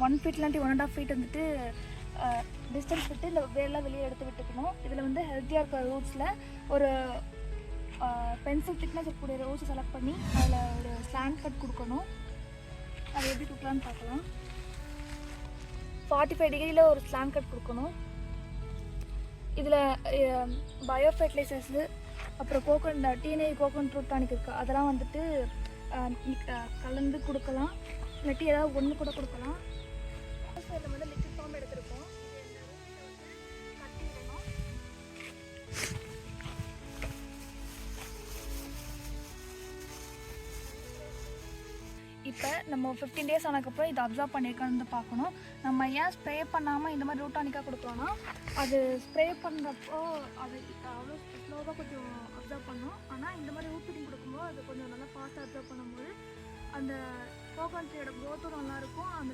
1 feet இல்லாட்டி 1.5 feet வந்துட்டு distance விட்டு இந்த வேர்லாம் வெளியே எடுத்து விட்டுக்கணும். இதில் வந்து ஹெல்த்தியாக இருக்கிற ரூட்ஸில் ஒரு பென்சில் திக்னஸ் இருக்கக்கூடிய ரோஸை செலக்ட் பண்ணி அதில் ஒரு ஸ்லாண்ட் கட் கொடுக்கணும். அதை எப்படி கொடுக்கலான்னு பார்க்கலாம். 45 டிகிரியில் ஒரு ஸ்லாண்ட் கட் கொடுக்கணும். இதில் பயோ ஃபெர்டிலைசர்ஸு அப்புறம் டீனேஜ் கோகோனட் ரூட் டானிக் இருக்குது, அதெல்லாம் வந்துட்டு கலந்து கொடுக்கலாம். இல்லாட்டி ஏதாவது ஒன்று கூட கொடுக்கலாம். இதில் வந்து லிக்விட் ஃபார்ம் எடுத்துருக்கோம். இப்போ நம்ம 15 டேஸ் ஆனதுக்கப்புறம் இதை அப்சர்வ் பண்ணியிருக்கான்னு பார்க்கணும். நம்ம ஏன் ஸ்ப்ரே பண்ணாமல் இந்த மாதிரி ரூட் டானிக்காக கொடுக்குறோன்னா, அது ஸ்ப்ரே பண்ணுறப்போ அது அவ்வளோ ஸ்லோவாக கொஞ்சம் அப்சர்வ் பண்ணோம். ஆனால் இந்த மாதிரி ரூட் ஃபீடிங் கொடுக்கும்போது அது கொஞ்சம் நல்லா ஃபாஸ்ட்டாக அப்சர்வ் பண்ணும்போது அந்த கோகோனட் ட்ரீயோட க்ரோத்தும் நல்லாயிருக்கும். அந்த